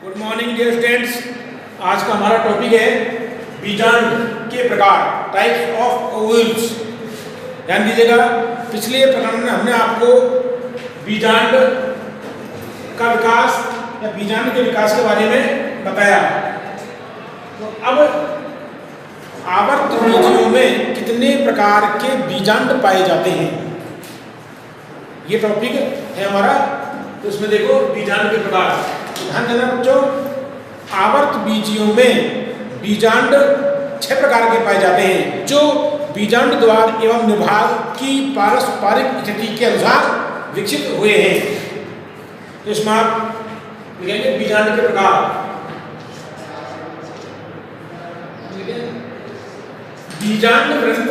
Good morning dear students. आज का हमारा टॉपिक है बीजांड के प्रकार, टाइप्स ऑफ ओव्यूल्स। ध्यान दीजिएगा, पिछले प्रकरण में हमने आपको बीजांड का विकास या बीजांड के विकास के बारे में बताया। तो अब आवर्त बीजियों में कितने प्रकार के बीजांड पाए जाते हैं, ये टॉपिक है हमारा। तो इसमें देखो बीजांड के प्रकार, ध्यान देना बच्चों। आवर्त बीजियों में बीजांड 6 प्रकार के पाए जाते हैं, जो बीजांड द्वार एवं निभाग की पारस्परिक स्थिति के अनुसार विकसित हुए हैं। तो इसमें आप लिखेंगे बीजांड के प्रकार। बीजांड ग्रंथ,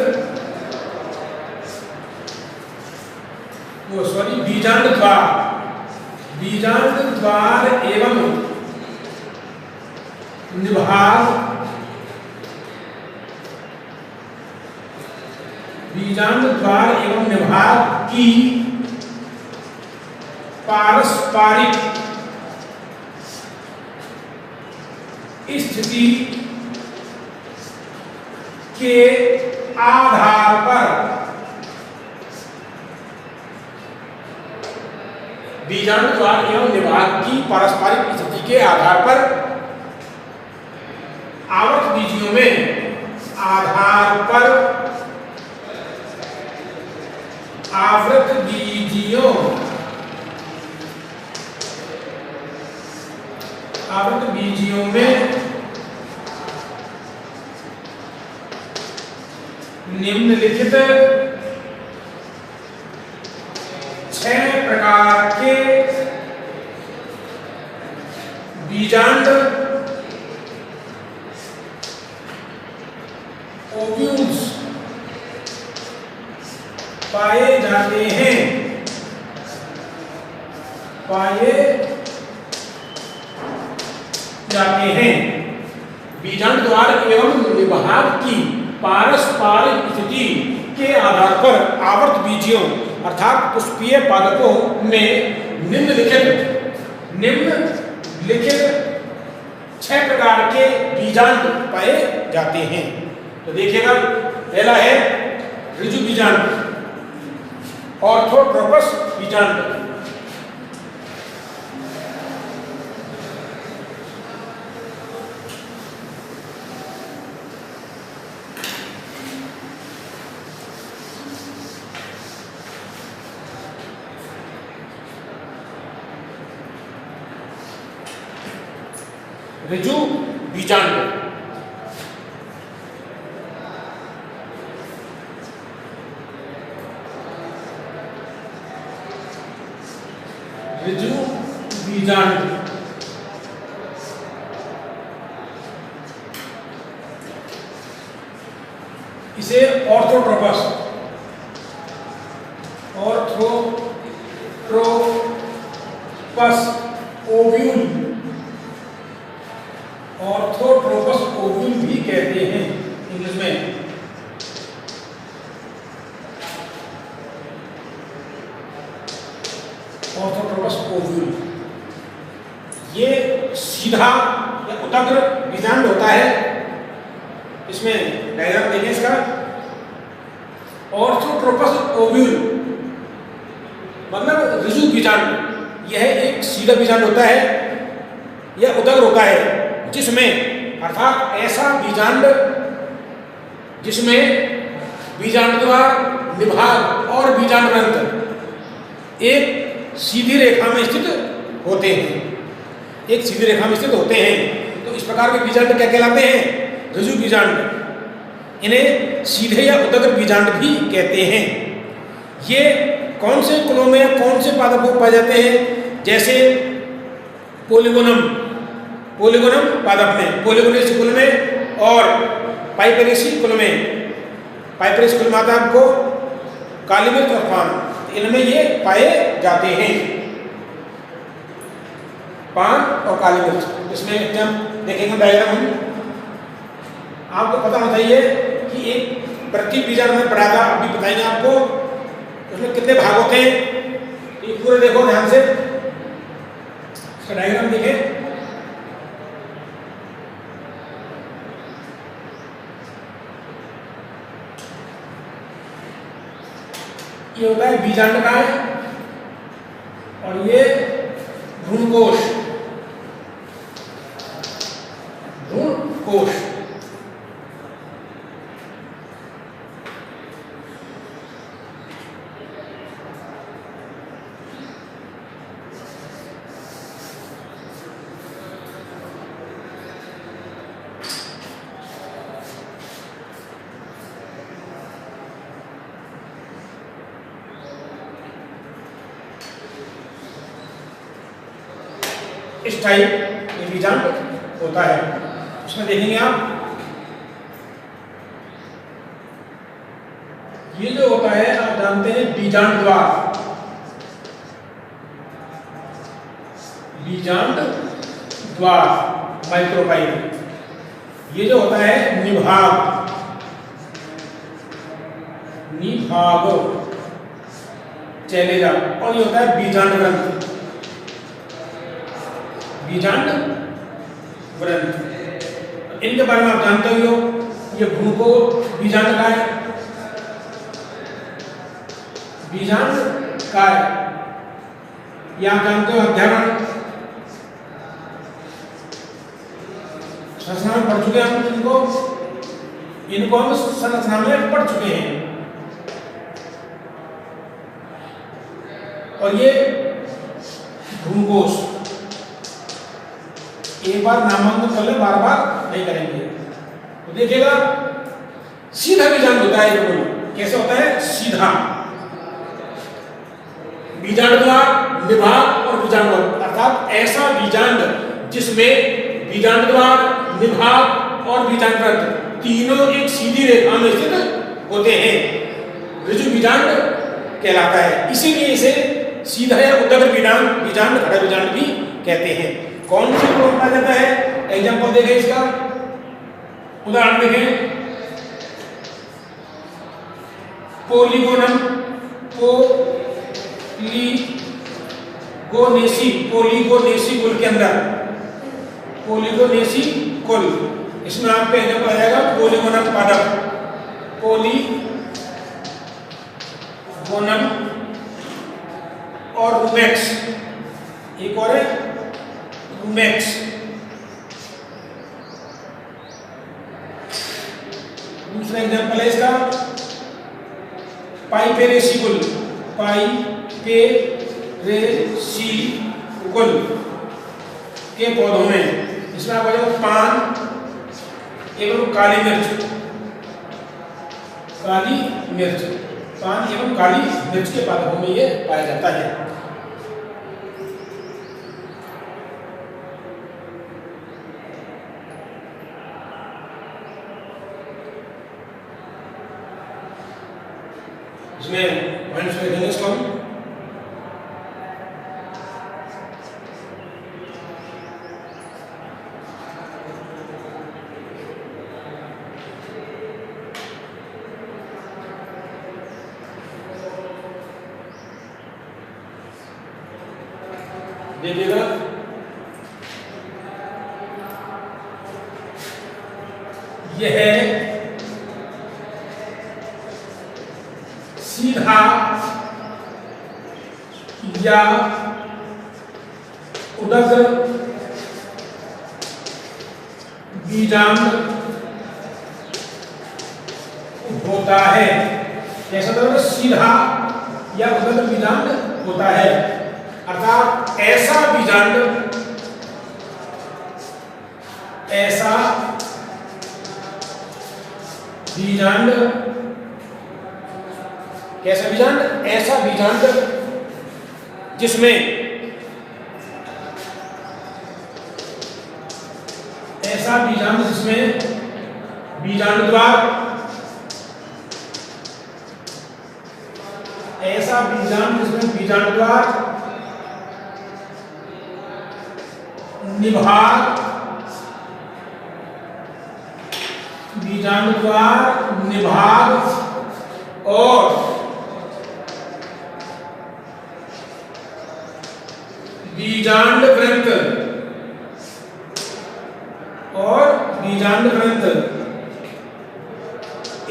बीजांड द्वार, बीजांड द्वार एवं निभाग, बीजांड द्वार एवं निभाग की पारस्परिक स्थिति के आधार पर बीजांड द्वार एवं निभाग की पारस्परिक स्थिति के आधार पर आवर्त बीजियों में आधार पर आवृत बीजियों, आवृत बीजियों में निम्नलिखित 6 प्रकार के बीजांड ओव्यूल्स पाए जाते हैं, पाए जाते हैं। बीजांड द्वार एवं निभाग की पारस्परिक स्थिति के आधार पर आवर्त बीजियों अर्थात पुष्पीय पादपों में निम्नलिखित 6 प्रकार के बीजांड पाए जाते हैं। तो देखिएगा, पहला है ऋजु बीजांड, ऑर्थोट्रोपस बीजांड। ऋजु बीजांड, ऋजु बीजांड इसे ऑर्थोट्रोपस, ओव्यूल, ऑर्थोट्रोपस ओव्यूल भी कहते हैं इंग्लिश में। ऑर्थोट्रोपस ओव्यूल ये सीधा या उदग्र बीजांड होता है। इसमें डायग्राम देखें इसका। ऑर्थोट्रोपस ओव्यूल मतलब ऋजु बीजांड, यह एक सीधा बीजांड होता है या उदग्र होता है, जिसमें अर्थात ऐसा बीजांड जिसमें बीजांड द्वार, निभाग और बीजांड ग्रंथ एक सीधी रेखा में स्थित होते हैं, एक सीधी रेखा में स्थित होते हैं। तो इस प्रकार के बीजांड क्या कहलाते हैं? ऋजु बीजांड। इन्हें सीधे या उदग्र बीजांड भी कहते हैं। ये कौन से कुलों में या कौन से पादपों पाए जाते हैं? जैसे पोलिगोनम, पोलिगोनम पादप में, पोलिगोनेसी कुल में और पाइपेरेसी कुल में। पाइपेरेसी कुल में आता है आपको काली मिर्च और पान, इनमें ये पाए जाते हैं, पान और काली मिर्च। इसमें जब देखेंगे डायग्राम हम, आपको पता होना चाहिए कि एक प्रति बीजांड में पढ़ा था, अभी बताएंगे आपको उसमें कितने भाग होते हैं। ये पूरे देखो ध्यान से, इसका डायग्राम देखें। ये होता है बीजांडकाय और ये भ्रूणकोश। भ्रूणकोश इस टाइप ये बीजांड होता है। इसमें देखेंगे आप, ये जो होता है आप जानते हैं बीजांड द्वार। बीजांड द्वार माइक्रोपाइल। ये जो होता है निभाग। निभाग चले जा। और ये होता है बीजांड ग्रंथ। बीजांड ग्रंथ इनके बारे में आप जानते ही हो। ये भ्रूणकोश बीजांडकाय, बीजांडकाय ये आप जानते हो अध्यारण संरचना में पढ़ चुके हैं हम। इनको हम संरचना में पढ़ चुके हैं। और ये भ्रूणकोश एक बार नामांकन कर ले, बार बार नहीं करेंगे। तो देखिएगा सीधा बीजांड होता है। बिल्कुल कैसे होता है? सीधा। बीजांड द्वार, निभाग और बीजांड ग्रंथ, अर्थात ऐसा बीजांड जिसमें बीजांड द्वार, निभाग और बीजांड ग्रंथ तीनों एक सीधी रेखा में स्थित होते हैं, ऋजु बीजांड कहलाता है। इसीलिए इसे सीधा या उदग्र बीजांड, खड़ा बीजांड भी कहते हैं। कौन से को कहा जाता है? एग्जाम्पल देखें इसका, उदाहरण देखें। पोलीगोनम, पोलीगोनेसी कुल के अंदर, पोलीगोनेसी कुल, इसमें आपका एग्जाम्पल आ जाएगा पोलीगोनम पादप, पोलीगोनम और रूमेक्स। एक और है रूमेक्स। दूसरा एग्जाम्पल है इसका पाइपेरेसिकुल, पाइपेरेसिकुल के पौधों में। इसमें आप बजाओ पान एवं काली मिर्च, काली मिर्च, पान एवं काली मिर्च के पादपों में ये पाया जाता है। इसमें पॉइंट्स में देंगे इसको हम। देखिएगा यह है सीधा या उदग्र बीजांड होता है। कैसा होता है? सीधा या उदग्र बीजांड होता है, अर्थात ऐसा बीजांड, ऐसा बीजांड, कैसा बीजांड? ऐसा बीजांड जिसमें, ऐसा बीजांड जिसमें बीजांड द्वार, ऐसा बीजांड जिसमें बीजांड द्वार, निभाग, बीजांड द्वार, निभाग और बीजांड ग्रंथ, और बीजांड ग्रंथ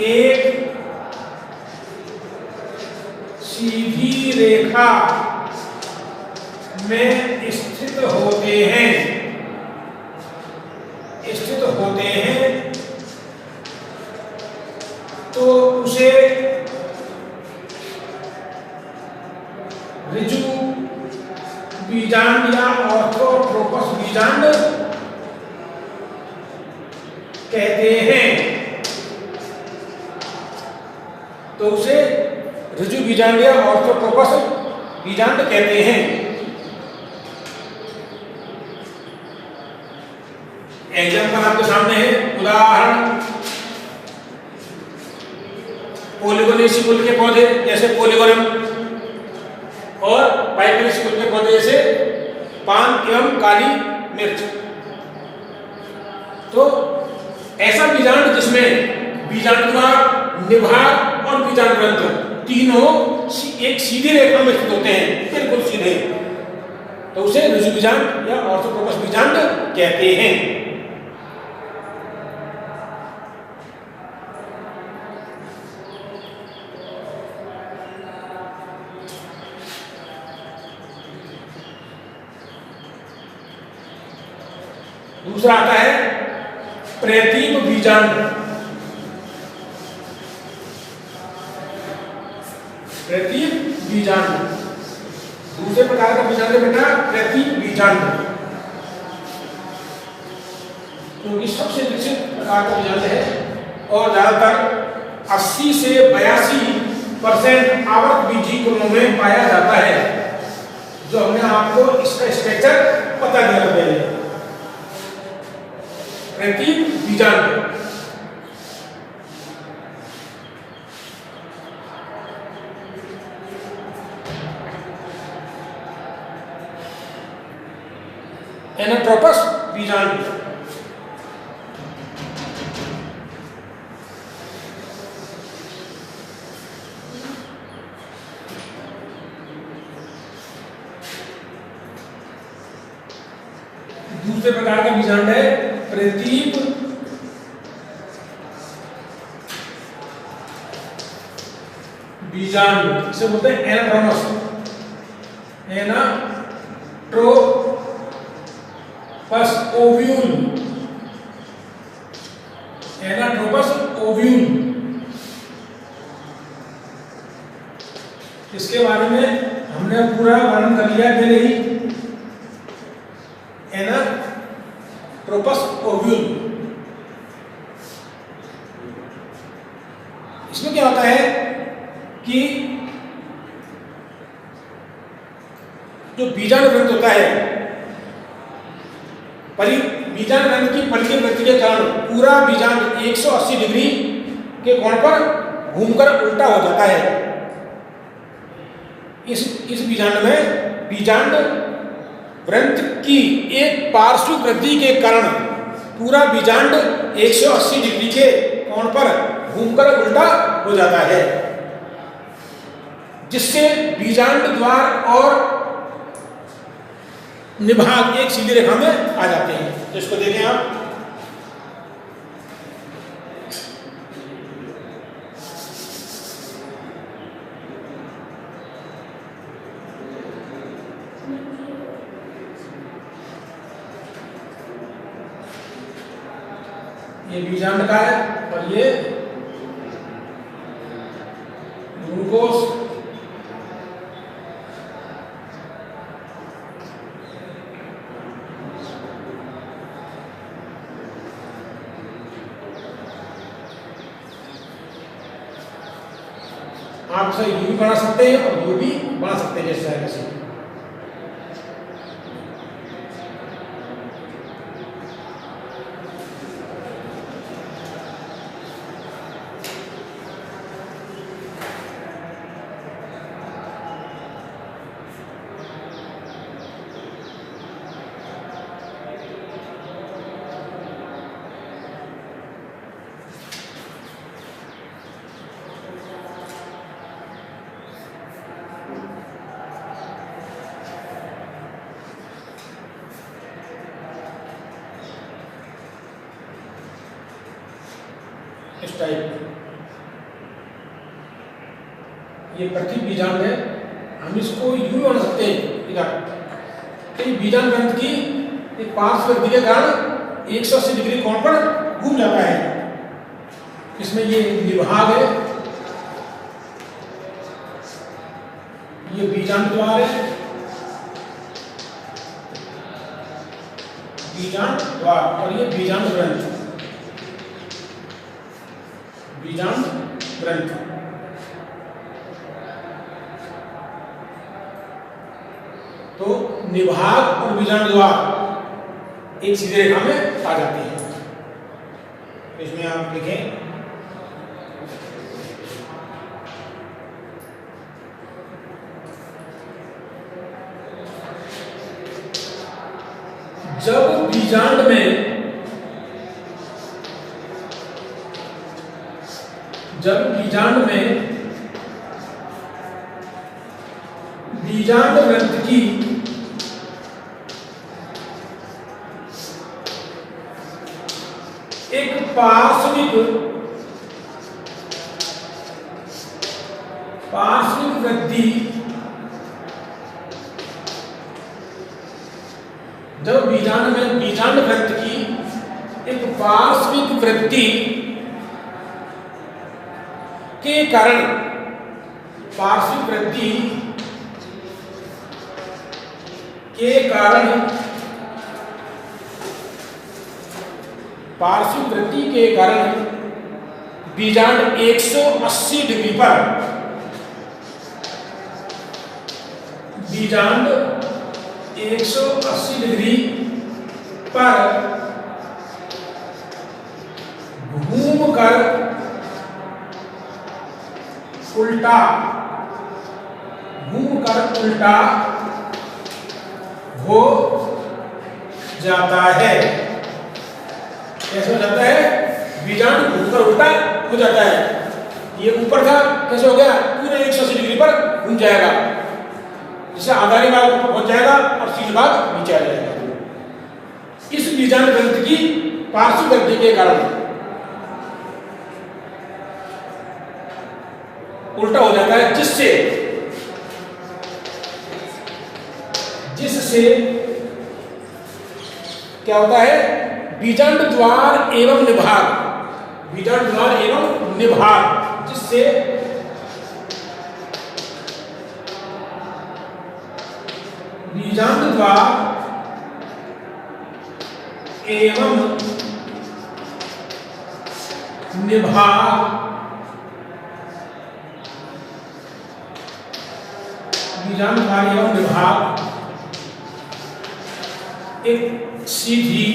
एक रेखा में स्थित होते हैं, तो उसे ऋजु बीजांड या ऑर्थोट्रोपस बीजांड कहते हैं। तो उसे ऋजु बीजांड या ऑर्थोट्रोपस बीजांड कहते हैं। एग्जाम्पल आपके सामने है, उदाहरण पोलिगोनेसी कुल के पौधे जैसे पोलिगोनम और पाइपेरेसी कुल के पौधे जैसे पान एवं काली मिर्च। तो ऐसा बीजांड जिसमें बीजांडद्वार, निभाग और बीजांडरंध्र तीनों एक सीधी रेखा में स्थित होते हैं, बिल्कुल सीधे, तो उसे ऋजु बीजांड या ऑर्थोट्रोपस बीजांड कहते हैं। दूसरा आता है प्रतीप बीजांड। प्रतीप बीजांड दूसरे प्रकार का बीजांड है बेटा, प्रतीप बीजांड, क्योंकि सबसे विकसित प्रकार का बीजांड है और ज्यादातर 80 से 82% आवर्त बीजी कुलों में पाया जाता है, जो हमने आपको इसका स्ट्रक्चर पता दिया पहले। प्रतीप बीजांड एनाट्रोपस बीजांड दूसरे प्रकार का बीजांड है प्रतीप बीजांड, इसे बोलते हैं anatropous, anatropous ovule, anatropous ovule. इसके बारे में हमने पूरा वर्णन कर लिया पहले ही। एनाट्रोपस ओव्यूल, इसमें क्या होता है कि जो बीजांड ग्रंथ होता है, बीजांड ग्रंथ की परिधि वृद्धि के कारण पूरा बीजांड 180 डिग्री के कोण पर घूमकर उल्टा हो जाता है। इस बीजांड में बीजांड ग्रंथ की एक पार्श्व वृद्धि के कारण पूरा बीजांड 180 डिग्री के कोण पर घूमकर उल्टा हो जाता है, जिससे बीजांड द्वार और निभाग एक सीधी रेखा में आ जाते हैं। तो इसको देखें आप, ये बीजांड का है और ये ग्लूकोज आप इसे यू भी बना सकते हैं और यू भी बना सकते हैं, जैसे है वैसे। इस टाइप ये प्रतीप बीजांड है हम इसको यूं भी बना सकते हैं इधर कि बीजांड ग्रंथ की एक पार्श्व वृद्धि के कारण 180 डिग्री कोण पर घूम जाता है। इसमें ये निभाग है, ये बीजांड द्वार है, बीजांड द्वार, और ये बीजांड ग्रंथ, बीजांड ग्रंथ। तो निभाग और बीजांड द्वार एक सीधी रेखा में आ जाते हैं। इसमें आप लिखें जब बीजांड में बीजांड ग्रंथ की एक पार्श्विक वृद्धि, जब बीजांड में बीजांड ग्रंथ की एक पार्श्विक वृद्धि के कारण, पार्श्विक वृद्धि के कारण, पार्श्विक वृद्धि के कारण बीजांड 180 डिग्री पर, बीजांड 180 डिग्री पर घूमकर उल्टा हो जाता है। कैसे हो जाता है? बीजांड घूमकर उल्टा हो जाता है। ये ऊपर था, कैसे हो गया? पूरे 180 डिग्री पर घूम जाएगा, जिससे आधारी भाग ऊपर पहुंच जाएगा और शीर्ष भाग नीचे आ जाएगा। इस बीजांड ग्रंथ की पार्श्व वृद्धि के कारण उल्टा हो जाता है, जिससे क्या होता है? बीजांड द्वार एवं निभाग, बीजांड द्वार एवं निभाग, जिससे बीजांड द्वार एवं निभाग, बीजांड द्वार एवं निभाग एक सीधी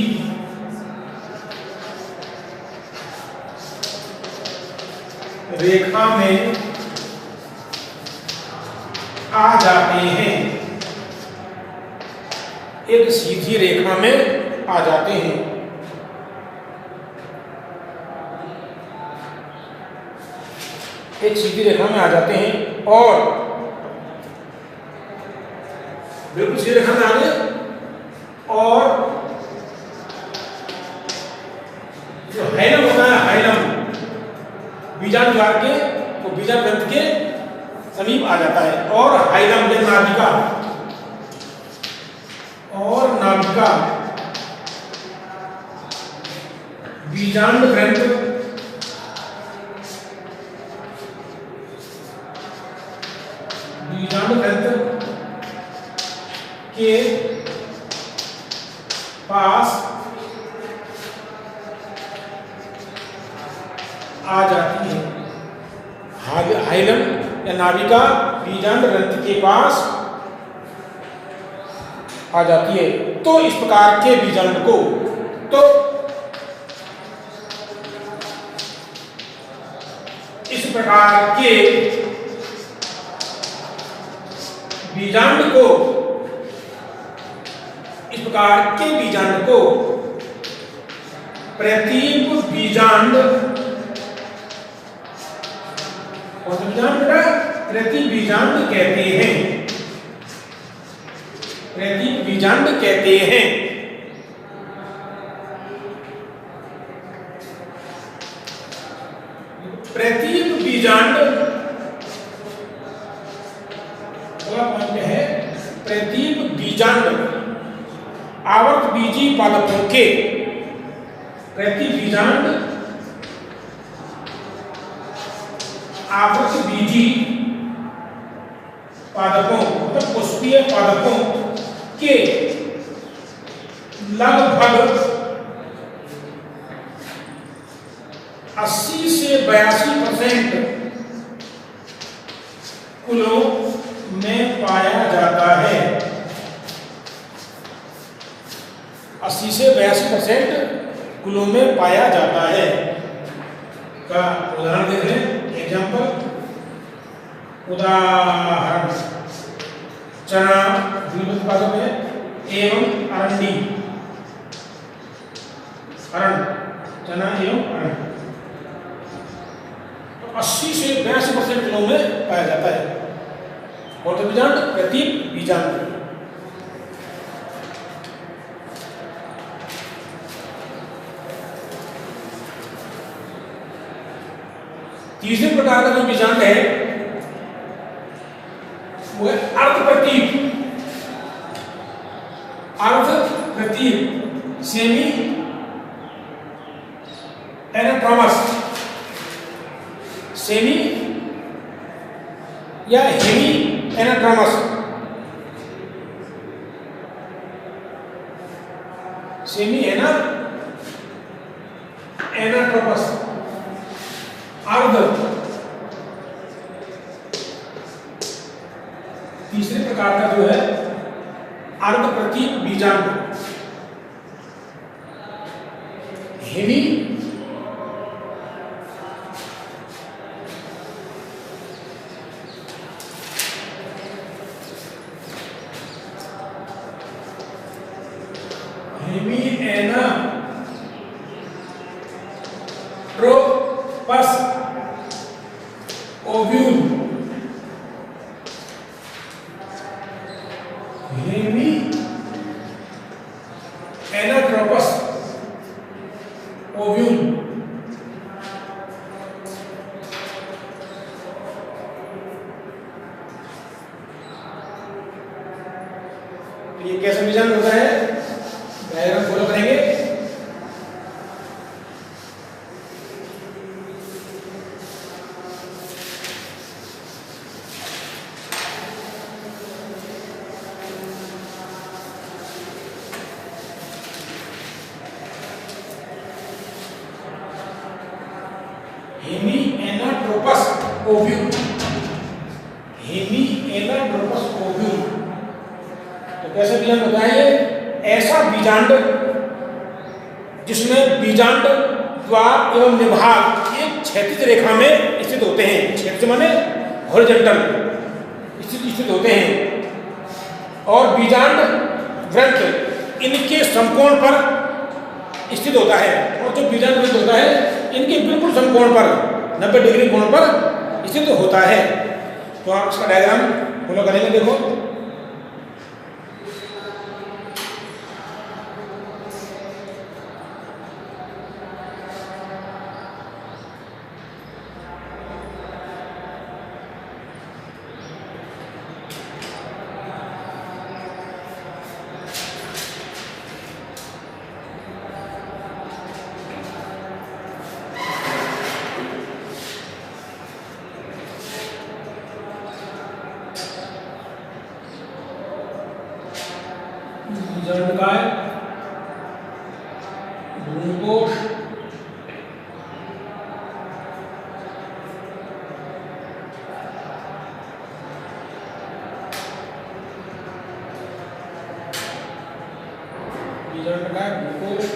रेखा में आ जाते हैं, एक सीधी रेखा में आ जाते हैं। एक सीधी रेखा में आ जाते हैं और बिल्कुल सीधी रेखा में आ गए, और जो हाइलम होता है, हाइलम बीजांड द्वार के, वो बीजांड ग्रंथ के समीप आ जाता है, और हाइलम या नाभिका, और नाभिका बीजांड ग्रंथ के पास आ जाती है। हाइलम या नाभिका बीजांड ग्रंथ के पास आ जाती है। तो इस प्रकार के बीजांड को, तो इस प्रकार के बीजांड को, इस प्रकार के बीजांड को प्रतीप बीजांड, कौन सा बीजांड बेटा? प्रतीप बीजांड कहते हैं, प्रतीप बीजांड कहते हैं। प्रतीप बीजांड बीजांड आवर्त बीजी पादपों के प्रति बीजांड आवर्त बीजी पादपों मतलब पुष्पीय पादपों के लगभग 80 से 82% कुलों में पाया जाता है। 80 से 82% कुलों में पाया जाता है का उदाहरण देख लें। एग्जाम्पल, उदाहरण चना द्विबीज पादप है एवं अरंडी, चना एवं अरंडी 80 से 82% किलो में पाया जाता है। कौन सा बीजांड? प्रतीक बीजांड। तीसरे प्रकार का जो बीजांड है वो है अर्ध प्रतीक। अर्ध प्रतीक सेमी एनाट्रोमस, सेमी या हेमी एनाट्रोमस, सेमी है ना एनाट्रोमस अर्ध। तीसरे प्रकार का जो है अर्ध प्रतीक बीजांड hemi anatropous ovule, hemi anatropous ovule. ये कैसा बीजांड होता है? डायग्राम फॉलो करेंगे। Hemi anatropous ovule, hemi anatropous ovule. तो कैसे बीजांड होता है? ये ऐसा बीजांड जिसमें बीजांड द्वार एवं निभाग एक क्षैतिज रेखा में स्थित होते हैं। क्षैतिज माने हॉरिजॉन्टल स्थित होते हैं और बीजांड ग्रंथ इनके समकोण पर स्थित होता है। और जो बीजांड ग्रंथ होता है इनके बिल्कुल समकोण पर 90 डिग्री कोण पर स्थित होता है। तो आप इसका डायग्राम फॉलो करेंगे। देखो, जलनिकाय, भ्रूणकोश, जलनिकाय, भ्रूणकोश,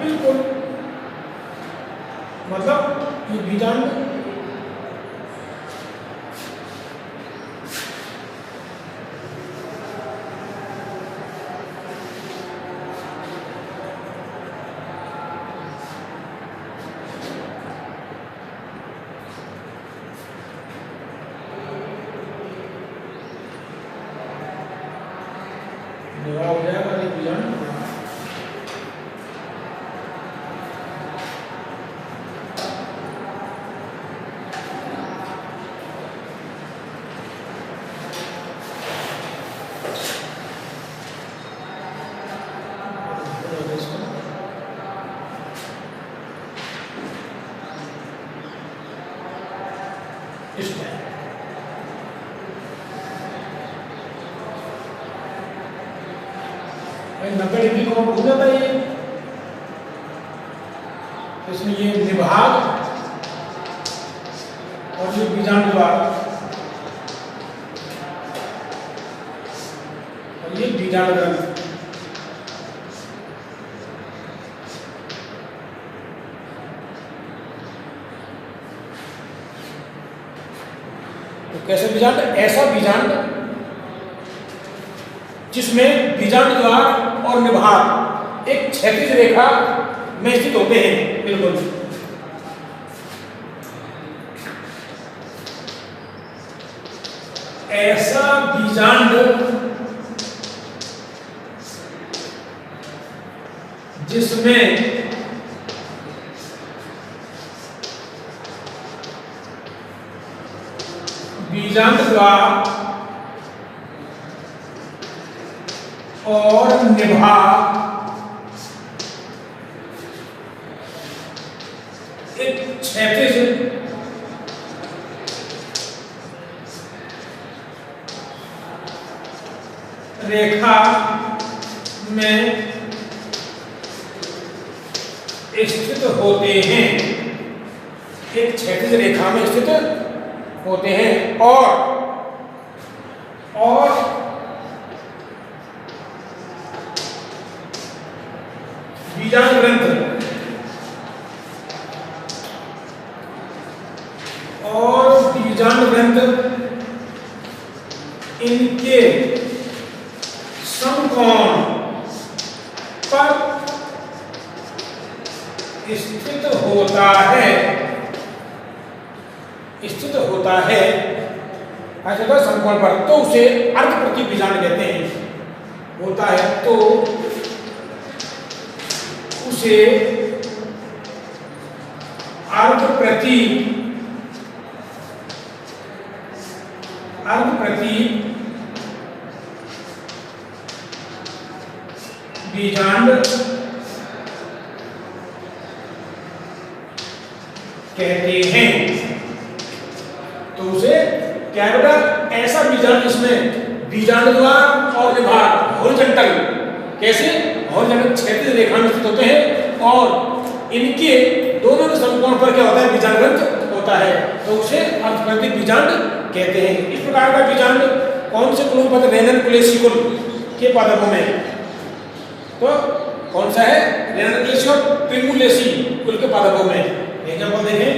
बिल्कुल, मतलब ये बीजांड हो जाएगा ये बीजांड इसमें 90 डिग्री को घूम जाता है ये, इसमें ये निभाग और ये बीजांड द्वार और ये बीजांड ग्रंथ। तो कैसे बीजांड? ऐसा बीजांड जिसमें बीजांड द्वार और निभाग एक क्षैतिज रेखा में स्थित होते हैं। बिल्कुल, ऐसा बीजांड जिसमें बीजांड द्वार और निभाग एक क्षैतिज रेखा में स्थित होते हैं, एक क्षैतिज रेखा में स्थित होते हैं और बीजांड ग्रंथ और बीजांड ग्रंथ इनके समकोण पर स्थित होता है, ऐसा समकोण पर, तो उसे अर्धप्रति बीजांड कहते हैं। होता है तो उसे अर्धप्रति बीजांड कहते हैं। तो उसे क्या बेटा? ऐसा बीजांड जिसमें बीजांड द्वार और निभाग हॉरिजॉन्टल, कैसे? हॉरिजॉन्टल क्षैतिज रेखा में स्थित होते हैं और इनके दोनों के समकोण पर क्या होता है? बीजांड ग्रंथ होता है, तो उसे अर्धप्रति बीजांड कहते हैं। इस प्रकार का बीजांड कौन से कुलों पर? रेनन कुलेसी कुल के पादपों में। तो कौन सा है? रेनन कुलेसी और प्रिमुलेसी कुल के पादपों में। एग्जाम्पल देखें,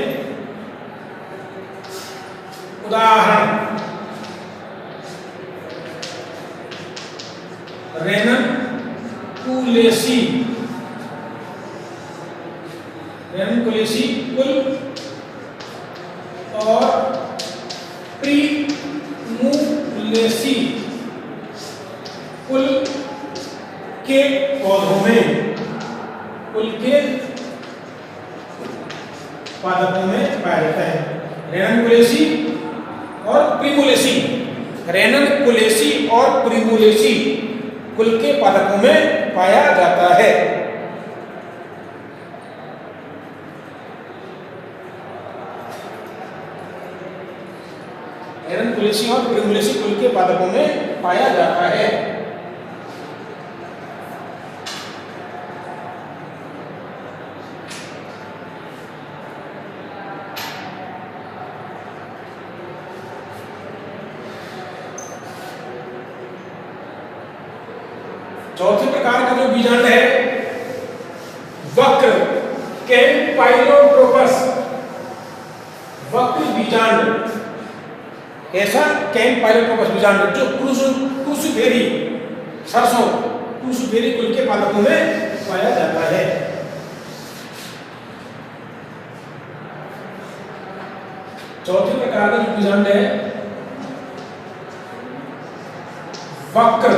उदाहरण रेनन कुलेसी कुल और प्रिमुलेसी कुल के पौधों में, कुल के पादपों में पाया जाता है। रेनन कुलेसी और प्रिमुलेसी, रेनन कुलेसी और प्रिमुलेसी कुल के पादपों में पाया जाता है। रेनन कुलेसी और प्रिमुलेसी कुल के पादपों में पाया जाता है। चौथे प्रकार का जो बीजांड है, वक्र कैम्पाइलोट्रोपस वक्र बीजांड। कैसा? कैम्पाइलोट्रोपस बीजांड जो क्रूसीफेरी सरसों क्रूसीफेरी कुल के पालकों में पाया जाता है। चौथे प्रकार का जो बीजांड है वक्र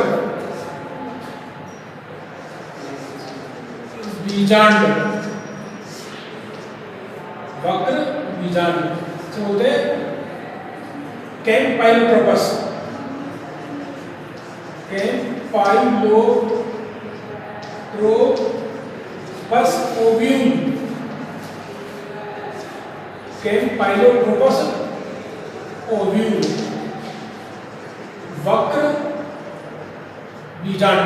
बीजांड। वक्र बीजांड से बोलते हैं कैम्पाइलोट्रोपस। कैम्पाइलोट्रोपस ओव्यूल। कैम्पाइलोट्रोपस ओव्यूल वक्र बीजांड।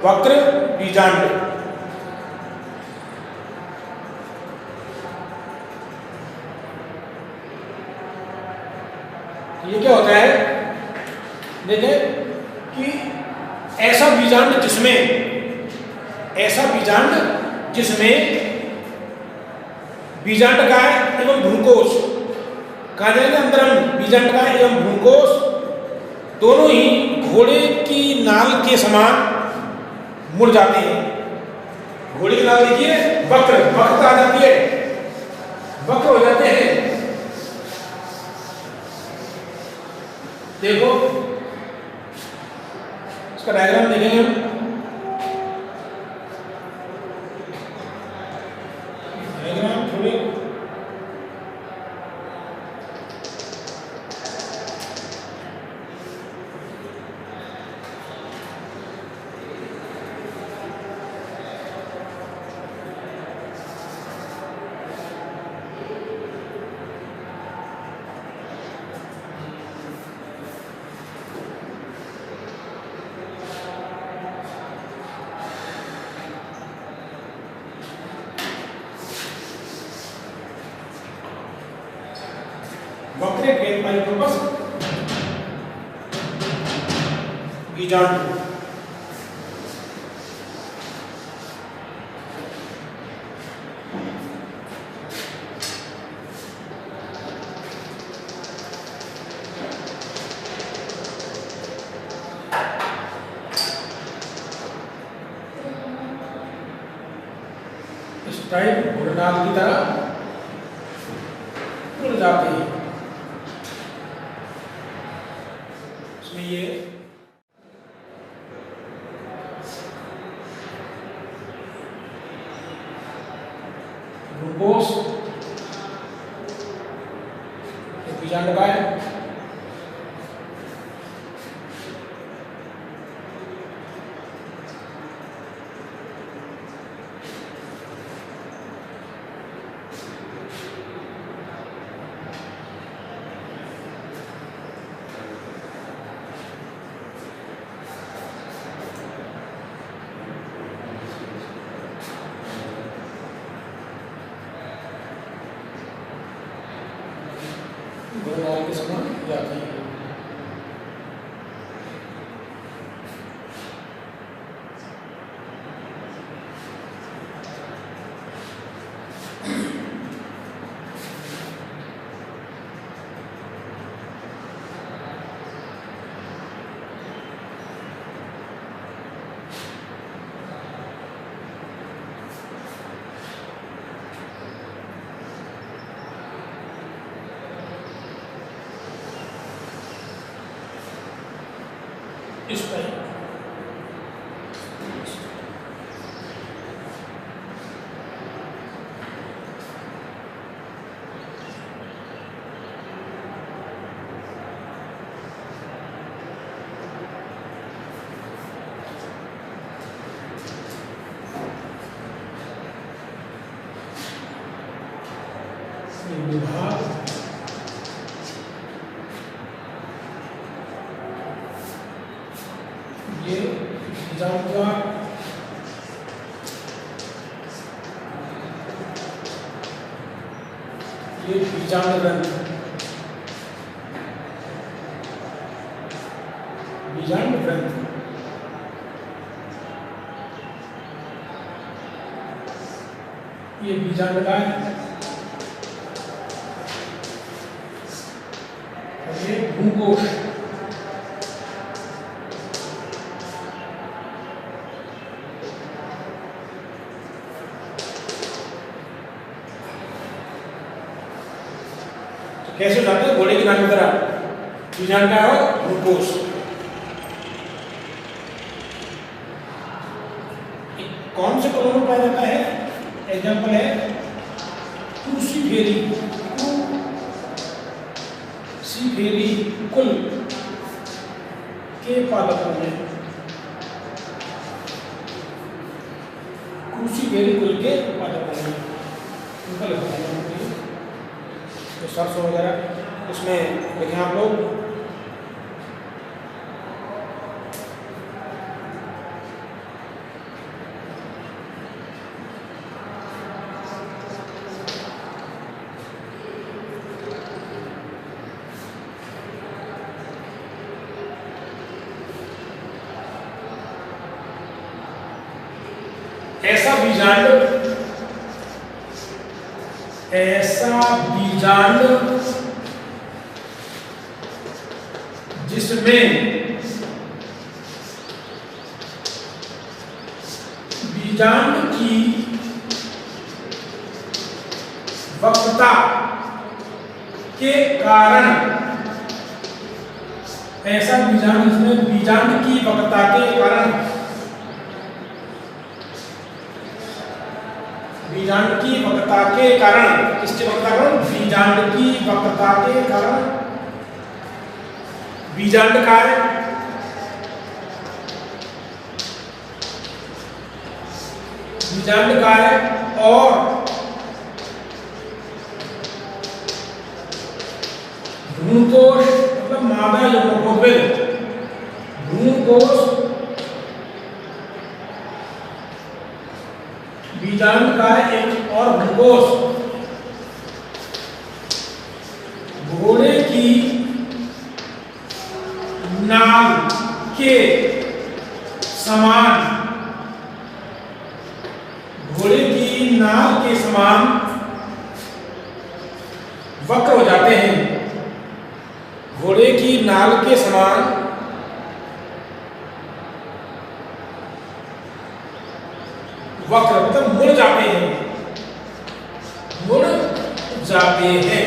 वक्र बीजांड ये क्या होता है? देखें कि ऐसा बीजांड जिसमें बीजांडकाय एवं भ्रूकोश, कहा जाएगा अंतरंग बीजांडकाय एवं भ्रूकोश दोनों ही घोड़े की नाल के समान मुड़ जाते हैं। घोड़े की नाल देखिए वक्र आ जाती है, वक्र हो जाते हैं। देखो इसका डायग्राम देखेंगे हम। डायग्राम थोड़े वक्र कैम्पाइलोट्रोपस बीजांड। इस टाइप घोड़नाल की तरह उड़ जाते हैं। ये ग्लूकोज बीजांडकाय घोड़नाल के समान जाती है। इस टाइप विभाग ये बीजांडद्वार ये बीजांड ग्रंथ ये बीजांड का है और ये भ्रूकोश। तो कैसे जाते हैं घोड़े की नाक की तरह, बीजांड का और भ्रूकोश। कौन से कॉलों में पाया जाता है? एग्जाम्पल है क्रूसीफेरी, क्रूसीफेरी कुल के पादपों में, क्रूसीफेरी कुल के पादपों में उनका लिखा है तो सरसों वगैरह उसमें लिखें आप लोग। ऐसा बीजांड जिसमें बीजांड की वक्रता के कारण, ऐसा बीजांड जिसमें बीजांड की वक्रता के कारण, बीजांड की वक्रता के कारण, किसकी वक्रता के कारण? बीजांड की वक्रता के कारण, बीजांड का है बीजांड का है और भ्रूणकोश मतलब मादा यौनकोशिका, भ्रूणकोश बीजांड का एक और भ्रूणकोश घोड़े की नाल के समान, घोड़े की नाल के समान वक्र हो जाते हैं, घोड़े की नाल के समान वक्र मतलब मुड़ जाते हैं, मुड़ जाते हैं।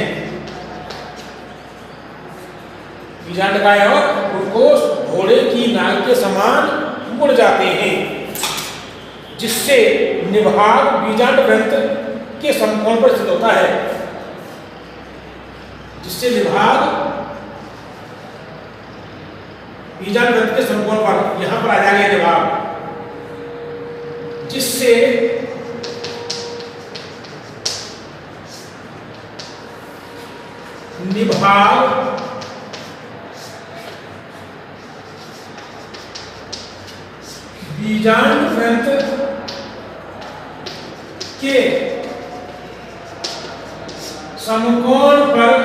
बीजांड का है और भ्रूणकोश घोड़े की नाल के समान मुड़ जाते हैं, जिससे निभाग बीजांड ग्रंथ के समकोण पर स्थित होता है, जिससे निभाग बीजांड ग्रंथ के समकोण पर, यहां पर आ जाएगा निभाग, जिससे निभाग बीजांड ग्रंथ के समकोण पर,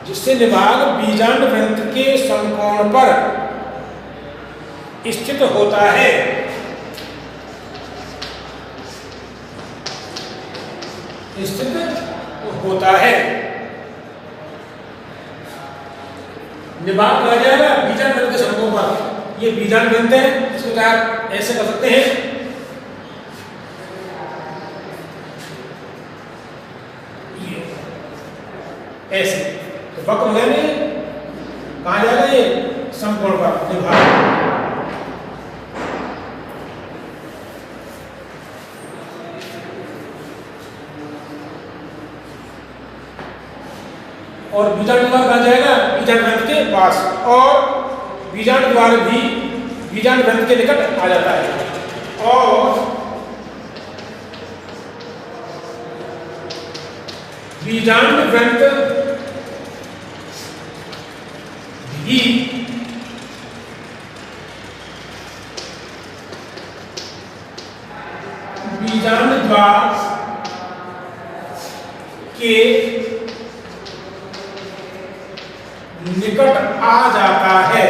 जिससे निभाग बीजांड ग्रंथ के समकोण पर स्थित होता है। स्थित होता है। निभाग कहा जाएगा बीजांड ग्रंथ के समकोण पर। ये बीजांड ग्रंथ है, इसको आप ऐसे कर सकते हैं, ये ऐसे तो वक्र है नहीं, कहा जाएगा ये समकोण पर निभाग। और बीजांड द्वार कहा जाएगा बीजांड ग्रंथ के पास, और बीजांड द्वार भी बीजांड ग्रंथ के निकट आ जाता है, और बीजांड ग्रंथ भी बीजांड द्वार के निकट आ जाता है।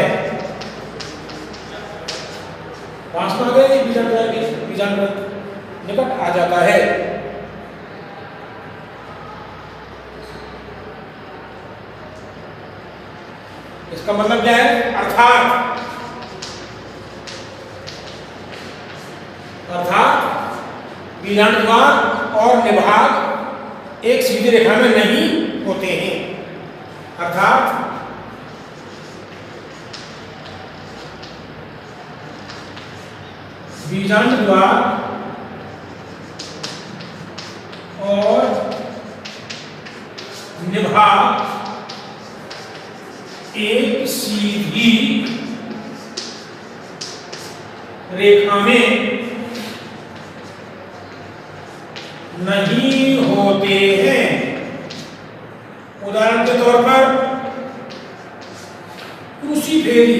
पास में आ गए बीजांड ग्रंथ। निकट आ जाता है। इसका मतलब क्या है? अर्थात बीजांड द्वार और निभाग एक सीधी रेखा में नहीं होते हैं। अर्थात बीजांड द्वार और निभाग एक सीधी रेखा में नहीं होते हैं। उदाहरण के तौर पर क्रूसीफेरी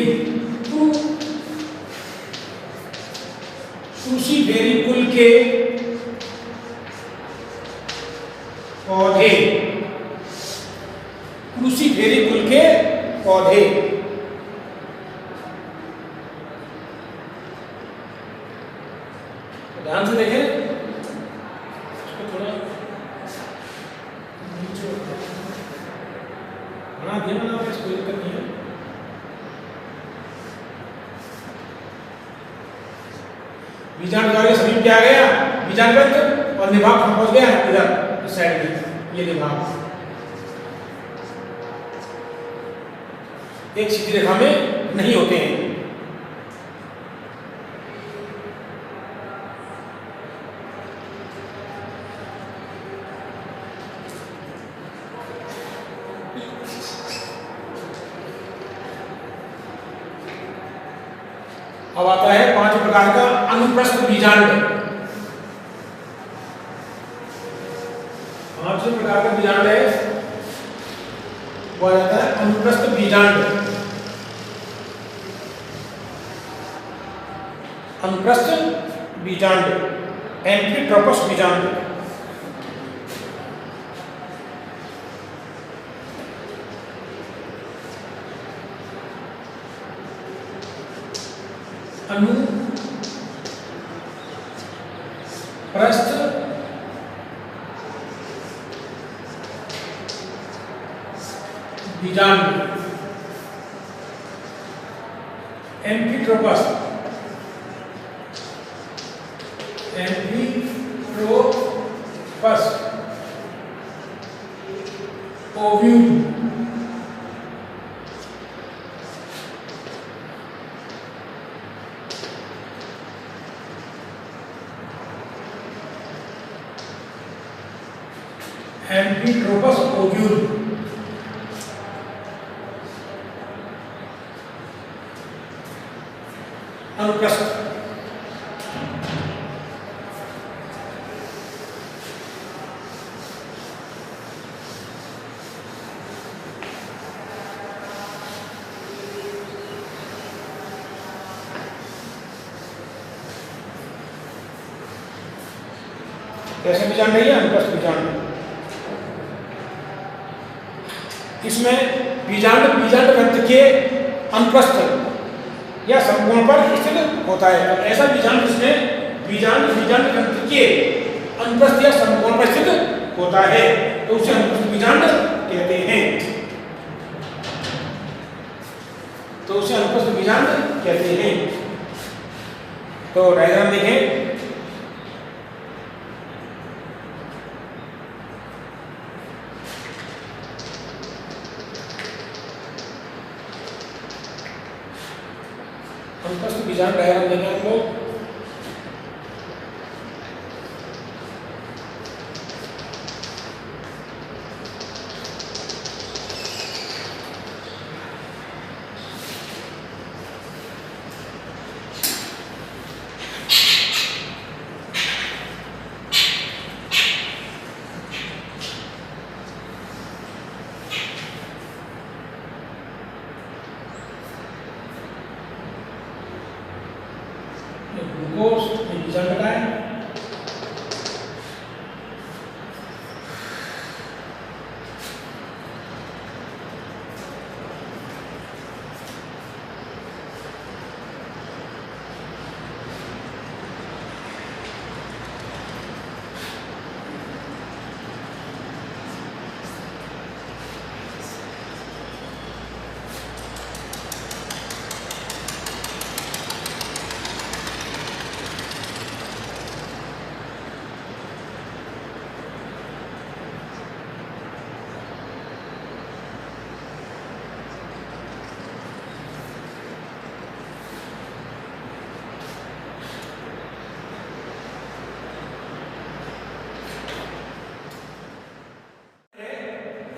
कुल के पौधे, क्रूसीफेरी कुल के पौधे ध्यान से देखें, थोड़ा हाँ ध्यान ना, कोई दिक्कत नहीं है। बीजांड द्वार के समीप क्या गया? बीजांड और निभाग पहुंच गया इधर इस साइड में। ये निभाग एक सीधी रेखा में नहीं होते हैं। अब आता है 5 प्रकार का अनुप्रस्थ बीजांड। 5 प्रकार का बीजांड है, वो आ जाता है अनुप्रस्थ बीजांड। अनुप्रस्थ बीजांड, एम्फिट्रोपस बीजांड। अनुप्रस्थ बीजांड, एम्फिट्रोपस, ओव्यूल, एम्फिट्रोपस ओव्यूल। अनुप्रस्थ कैसे बीजांड है? अनुप्रस्थ बीजांड। इसमें बीजांड वृत्त के अनुप्रस्थ या समकोण पर स्थित होता है। ऐसा बीजांड जिसमें बीजांड वृत्त के अनुप्रस्थ या समकोण पर स्थित होता है तो उसे अनुप्रस्थ बीजांड कहते हैं। तो डायग्राम देखें। अनुप्रस्थ बीजांड डायग्राम देखें हम लोग। ग्लूकोज बीजांड बताएं।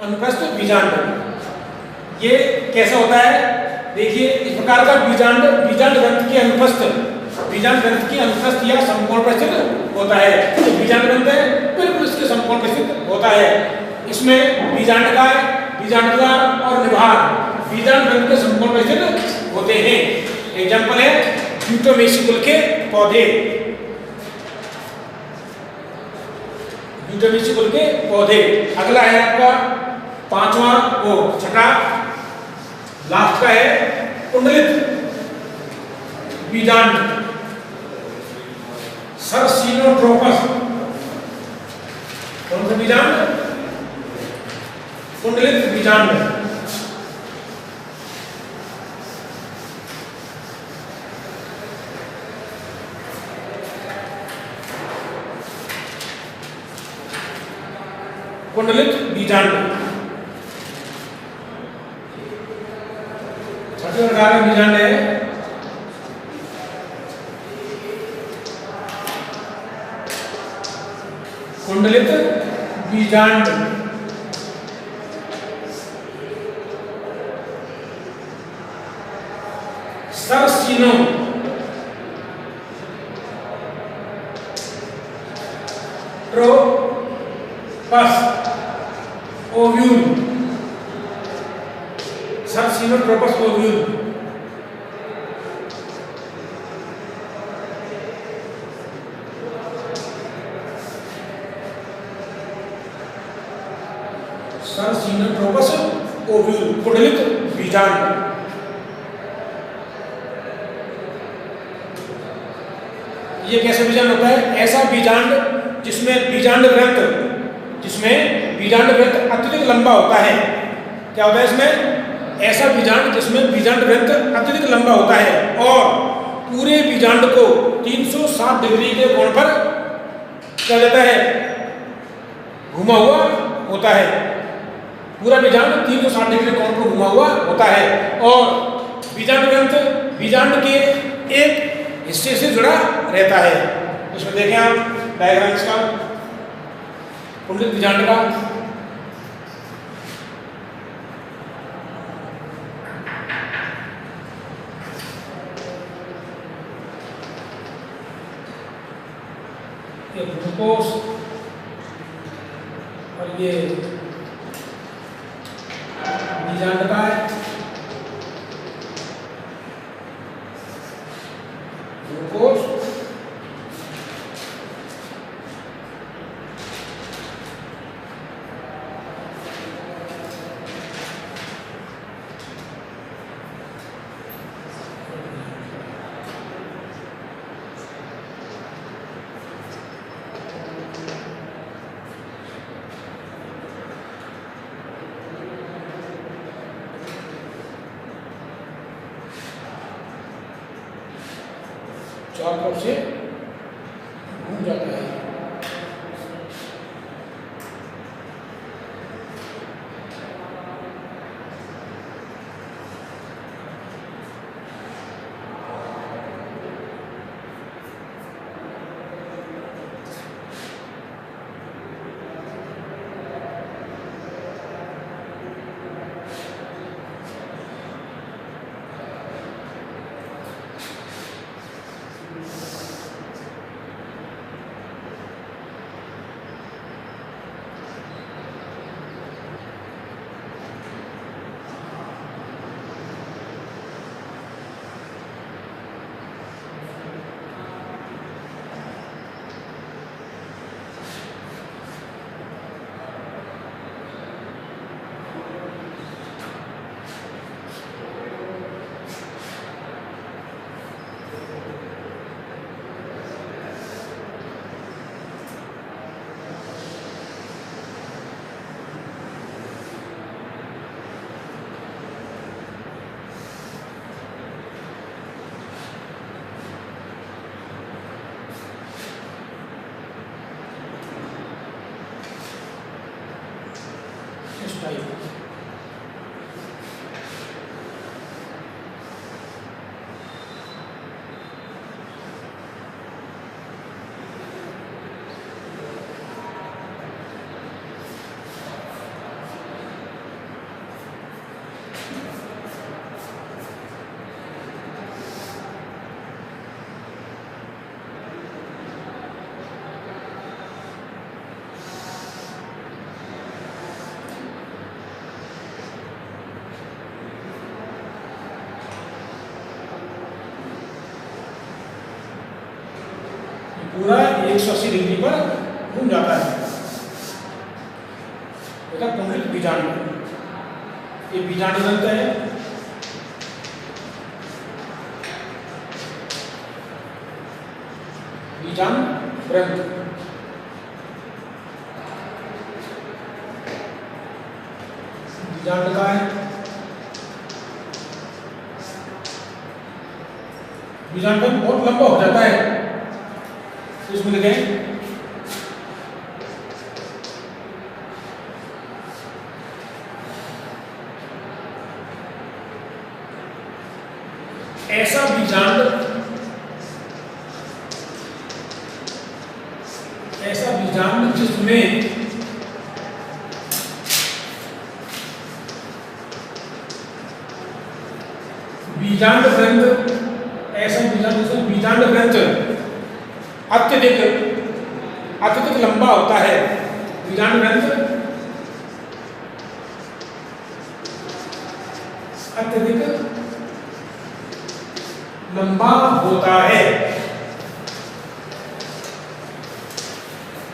अनुप्रस्थ बीजांड। ये कैसा होता है? देखिए, इस प्रकार का बीजांड ग्रंथ के अनुप्रस्थ या समकोण पर स्थित होता है। तो बीजांड ग्रंथ है, बिल्कुल इसके समकोण पर स्थित होता है। इसमें बीजांडकार और निभार बीजांड ग्रंथ के समकोण पर स्थित होते हैं। एग्जाम्पल है ब्यूटोमेसी कुल के पौधे। ब्यूटोमेसी कुल के पौधे। अगला है आपका छठा लास्ट का है कुंडलित बीजांड सरसीनोट्रोपस। कौन सा बीजांड? कुंडलित बीजांड। कुंडलित बीजांड छठे प्रकार का बीजांड है कुंडलित बीजांड। सरसीनोट्रोपस ओव्यूल। सरसीनोट्रोपस ओव्यूल। सरसीनोट्रोपस ओव्यूल कुंडलित बीजांड। ये कैसा बीजांड होता है? ऐसा बीजांड जिसमें बीजांड ग्रंथ अत्यधिक लंबा होता है। क्या होता है इसमें? ऐसा बीजांड जिसमें बीजांड ग्रंथ अत्यधिक लंबा होता है और पूरे बीजांड को 360 डिग्री के कोण पर क्या जाता है? घुमा हुआ होता है। पूरा बीजांड 360 डिग्री कोण पर घुमा हुआ होता है और बीजांड ग्रंथ बीजांड के एक हिस्से से जुड़ा रहता है। इसमें देखें आप डायग्राम इसका कुंडलित बीजांड का। ये ग्लूकोस और ये बीजांड का है। ग्लूकोस चार तरफ से घूम जाता है। पूरा 180 डिग्री पर घूम जाता है। कुंडलिक बीजांड, ये बीजांड ग्रंथ है। बीजांड ग्रंथ बीजांड का है। बीजांड बहुत लंबा हो जाता है, तो इसमें लिखें ऐसा बीजांड जिसमें बीजांड ग्रंथ, ऐसा बीजांड जिसमें बीजांड ग्रंथ अत्यधिक लंबा होता है। बीजांड ग्रंथ अत्यधिक लंबा होता है।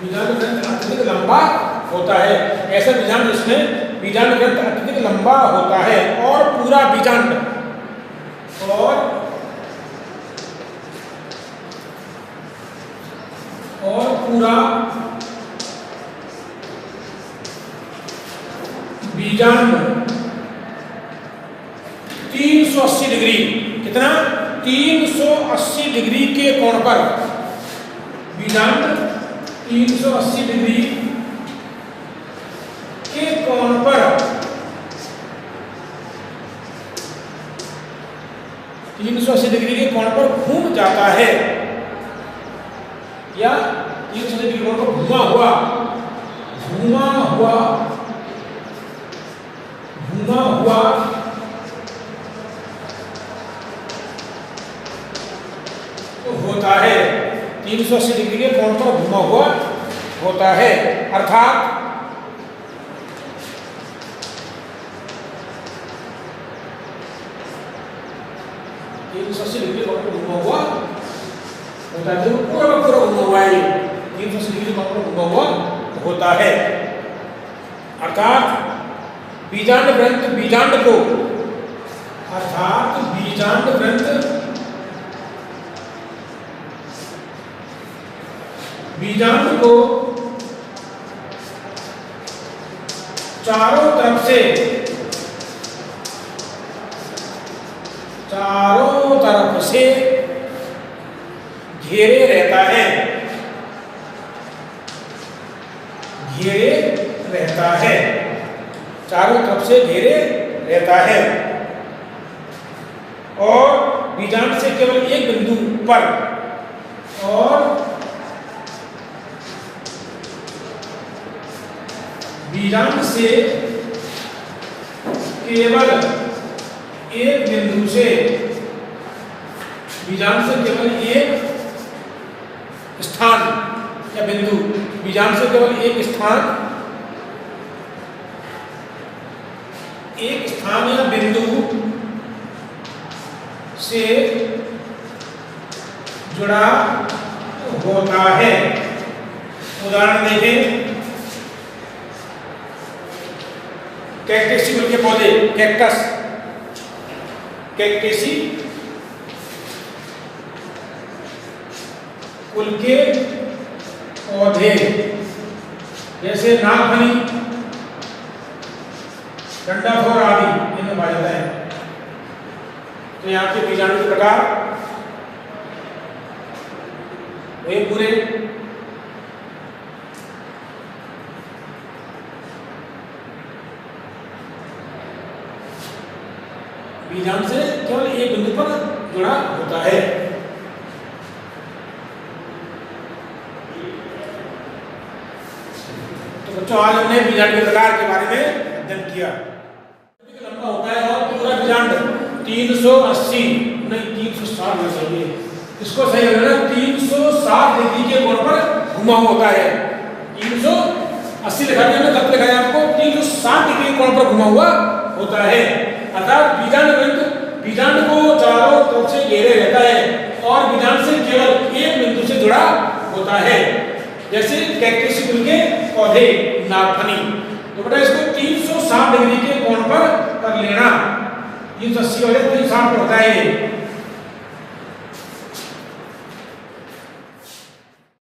बीजांड ग्रंथ अत्यधिक लंबा होता है। ऐसा बीजांड जिसमें बीजांड ग्रंथ अत्यधिक लंबा होता है और पूरा बीजांड और पूरा बीजांड 380 डिग्री, कितना 380 डिग्री के कोण पर, बीजांड 380 डिग्री के कोण पर 380 डिग्री के कोण पर घूम जाता है, या 380 डिग्री कोण पर घुमा हुआ तो होता है। 380 डिग्री के कोण पर घुमा हुआ होता है, अर्थात 380 डिग्री कोण पर घुमा हुआ होता है, तो पूरा घुमा हुआ है। 380 डिग्री कोण पर घुमा हुआ होता है, अर्थात बीजांड ग्रंथ बीजांड को चारों तरफ से घेरे रहता है, चारों तरफ से घेरे रहता है, और बीजांड से केवल एक बिंदु पर, और बीजांड से केवल एक बिंदु से, बीजांड से केवल एक स्थान या बिंदु, बीजांड से केवल एक स्थान या बिंदु से जुड़ा होता है। उदाहरण देखें, कैक्टेसी कुल के पौधे, कैक्टेसी कुल के पौधे जैसे नागफनी, डंडाफोर आदि इनमें पाया जाता है। तो यहाँ के बीजाणु के प्रकार वे पूरे बीजाणु से केवल एक बिंदु पर जुड़ा होता है। तो बच्चों, आज हमने बीजाणु के प्रकार के बारे में अध्ययन किया। लंबा होता है और पूरा बीजांड 380 नहीं 360 होना चाहिए, इसको सही होगा 360 डिग्री के कोण पर घुमा होता है। 380 लिखा गया, कब लिखा है आपको, 360 डिग्री कोण पर घुमा हुआ होता है, अर्थात बीजांड को चारों तरफ से घेरे रहता है और बीजांड से केवल एक बिंदु से जुड़ा होता है, जैसे कैक्टस कुल के पौधे, नागफनी। तो बेटा इसको 360 डिग्री के कोण पर कर लेना। 380 हो जाए 360 पर होता है ये।